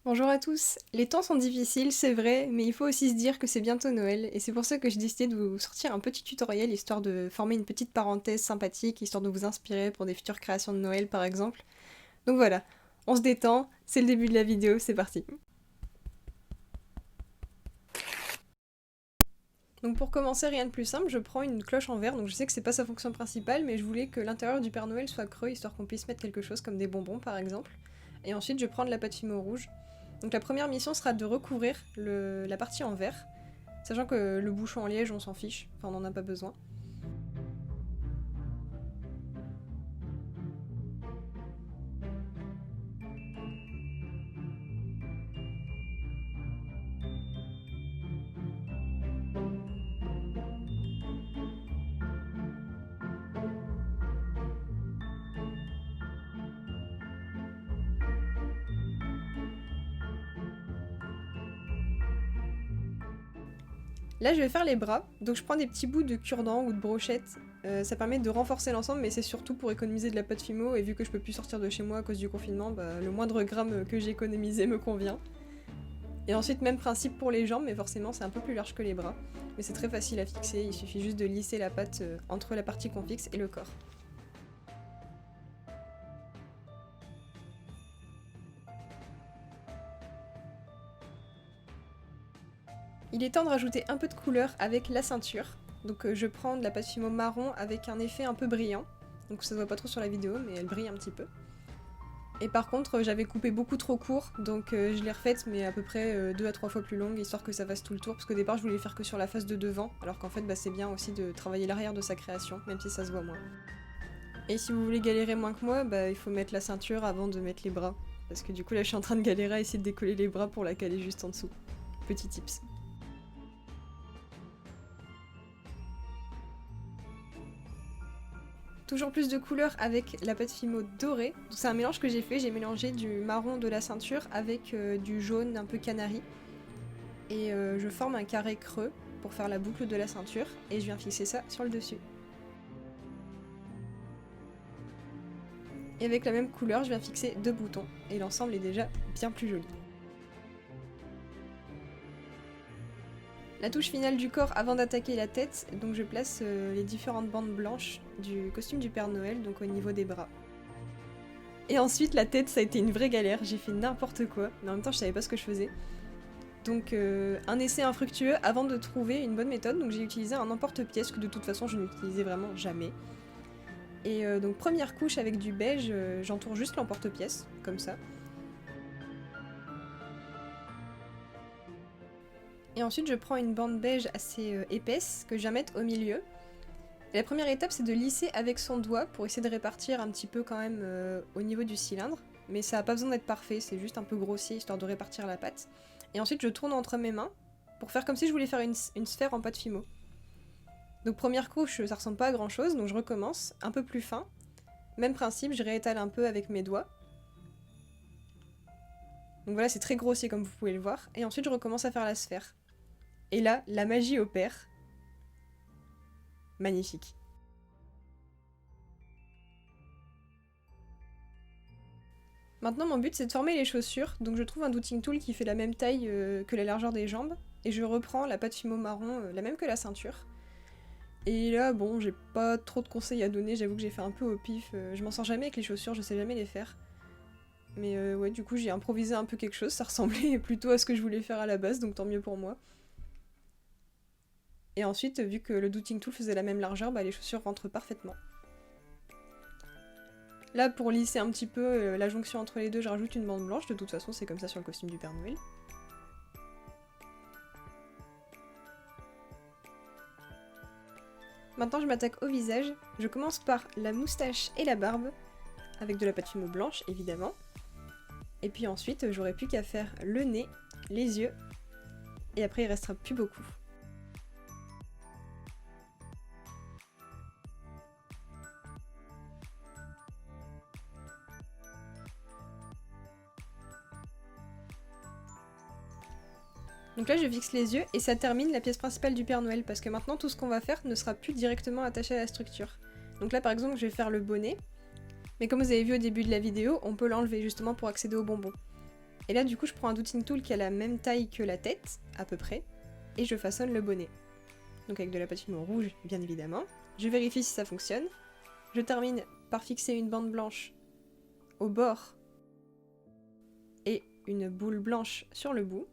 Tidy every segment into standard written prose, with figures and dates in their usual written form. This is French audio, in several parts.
Bonjour à tous. Les temps sont difficiles, c'est vrai, mais il faut aussi se dire que c'est bientôt Noël, et c'est pour ça que j'ai décidé de vous sortir un petit tutoriel, histoire de former une petite parenthèse sympathique, histoire de vous inspirer pour des futures créations de Noël par exemple. Donc voilà, on se détend, c'est le début de la vidéo, c'est parti. Donc pour commencer, rien de plus simple, je prends une cloche en verre, donc je sais que c'est pas sa fonction principale, mais je voulais que l'intérieur du Père Noël soit creux, histoire qu'on puisse mettre quelque chose comme des bonbons par exemple. Et ensuite je prends de la pâte fimo rouge. Donc la première mission sera de recouvrir la partie en verre, sachant que le bouchon en liège on s'en fiche, enfin on n'en a pas besoin. Là je vais faire les bras, donc je prends des petits bouts de cure-dent ou de brochette, ça permet de renforcer l'ensemble mais c'est surtout pour économiser de la pâte fimo et vu que je peux plus sortir de chez moi à cause du confinement, bah, le moindre gramme que j'ai économisé me convient. Et ensuite même principe pour les jambes mais forcément c'est un peu plus large que les bras, mais c'est très facile à fixer, il suffit juste de lisser la pâte entre la partie qu'on fixe et le corps. Il est temps de rajouter un peu de couleur avec la ceinture. Donc je prends de la pâte fimo marron avec un effet un peu brillant. Donc ça se voit pas trop sur la vidéo, mais elle brille un petit peu. Et par contre, j'avais coupé beaucoup trop court, donc je l'ai refaite, mais à peu près 2 à 3 fois plus longue, histoire que ça fasse tout le tour, parce qu'au départ je voulais faire que sur la face de devant, alors qu'en fait bah, c'est bien aussi de travailler l'arrière de sa création, même si ça se voit moins. Et si vous voulez galérer moins que moi, bah, il faut mettre la ceinture avant de mettre les bras, parce que du coup là je suis en train de galérer à essayer de décoller les bras pour la caler juste en dessous. Petit tips. Toujours plus de couleurs avec la pâte fimo dorée. C'est un mélange que j'ai mélangé du marron de la ceinture avec du jaune un peu canari. Et je forme un carré creux pour faire la boucle de la ceinture et je viens fixer ça sur le dessus. Et avec la même couleur, je viens fixer 2 boutons et l'ensemble est déjà bien plus joli. La touche finale du corps avant d'attaquer la tête, donc je place les différentes bandes blanches du costume du Père Noël, donc au niveau des bras. Et ensuite la tête, ça a été une vraie galère, j'ai fait n'importe quoi, mais en même temps je savais pas ce que je faisais. Donc un essai infructueux avant de trouver une bonne méthode, donc j'ai utilisé un emporte-pièce que de toute façon je n'utilisais vraiment jamais. Et donc première couche avec du beige, j'entoure juste l'emporte-pièce, comme ça. Et ensuite je prends une bande beige assez épaisse que je viens mettre au milieu. Et la première étape c'est de lisser avec son doigt pour essayer de répartir un petit peu quand même au niveau du cylindre. Mais ça n'a pas besoin d'être parfait, c'est juste un peu grossier histoire de répartir la pâte. Et ensuite je tourne entre mes mains pour faire comme si je voulais faire une sphère en pâte fimo. Donc première couche, ça ressemble pas à grand chose, donc je recommence, un peu plus fin. Même principe, je réétale un peu avec mes doigts. Donc voilà, c'est très grossier comme vous pouvez le voir. Et ensuite je recommence à faire la sphère. Et là, la magie opère. Magnifique. Maintenant mon but c'est de former les chaussures, donc je trouve un douting tool qui fait la même taille que la largeur des jambes, et je reprends la pâte fimo marron, la même que la ceinture. Et là bon, j'ai pas trop de conseils à donner, j'avoue que j'ai fait un peu au pif, je m'en sors jamais avec les chaussures, je sais jamais les faire. Mais ouais, du coup j'ai improvisé un peu quelque chose, ça ressemblait plutôt à ce que je voulais faire à la base, donc tant mieux pour moi. Et ensuite, vu que le douting tool faisait la même largeur, bah les chaussures rentrent parfaitement. Là, pour lisser un petit peu la jonction entre les deux, je rajoute une bande blanche, de toute façon c'est comme ça sur le costume du Père Noël. Maintenant je m'attaque au visage, je commence par la moustache et la barbe, avec de la pâte fimo blanche évidemment. Et puis ensuite j'aurai plus qu'à faire le nez, les yeux, et après il restera plus beaucoup. Donc là je fixe les yeux et ça termine la pièce principale du Père Noël parce que maintenant tout ce qu'on va faire ne sera plus directement attaché à la structure. Donc là par exemple je vais faire le bonnet, mais comme vous avez vu au début de la vidéo, on peut l'enlever justement pour accéder aux bonbons. Et là du coup je prends un douting tool qui a la même taille que la tête, à peu près, et je façonne le bonnet. Donc avec de la pâte fimo rouge bien évidemment. Je vérifie si ça fonctionne. Je termine par fixer une bande blanche au bord et une boule blanche sur le bout.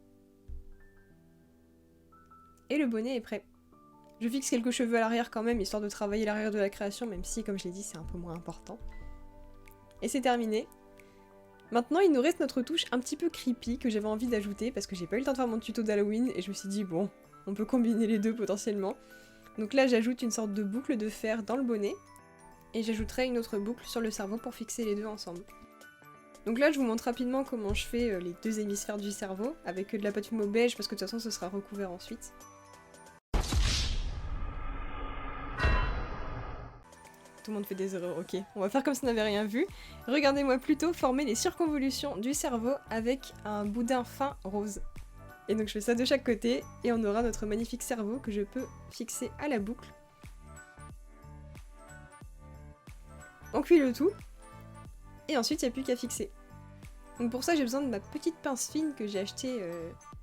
Et le bonnet est prêt. Je fixe quelques cheveux à l'arrière quand même, histoire de travailler l'arrière de la création, même si, comme je l'ai dit, c'est un peu moins important. Et c'est terminé. Maintenant, il nous reste notre touche un petit peu creepy que j'avais envie d'ajouter, parce que j'ai pas eu le temps de faire mon tuto d'Halloween, et je me suis dit, bon, on peut combiner les deux potentiellement. Donc là, j'ajoute une sorte de boucle de fer dans le bonnet, et j'ajouterai une autre boucle sur le cerveau pour fixer les deux ensemble. Donc là, je vous montre rapidement comment je fais les deux hémisphères du cerveau, avec de la pâte fimo beige, parce que de toute façon, ce sera recouvert ensuite. Tout le monde fait des erreurs, ok. On va faire comme si on n'avait rien vu. Regardez-moi plutôt former les surconvolutions du cerveau avec un boudin fin rose. Et donc je fais ça de chaque côté, et on aura notre magnifique cerveau que je peux fixer à la boucle. On cuit le tout, et ensuite il n'y a plus qu'à fixer. Donc pour ça j'ai besoin de ma petite pince fine que j'ai achetée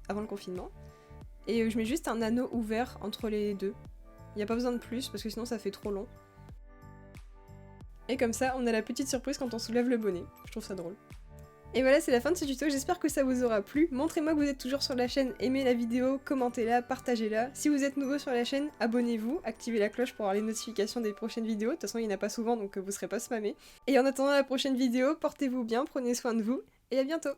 avant le confinement. Et je mets juste un anneau ouvert entre les deux. Il n'y a pas besoin de plus, parce que sinon ça fait trop long. Et comme ça, on a la petite surprise quand on soulève le bonnet. Je trouve ça drôle. Et voilà, c'est la fin de ce tuto, j'espère que ça vous aura plu. Montrez-moi que vous êtes toujours sur la chaîne, aimez la vidéo, commentez-la, partagez-la. Si vous êtes nouveau sur la chaîne, abonnez-vous, activez la cloche pour avoir les notifications des prochaines vidéos. De toute façon, il n'y en a pas souvent, donc vous serez pas spammés. Et en attendant la prochaine vidéo, portez-vous bien, prenez soin de vous, et à bientôt!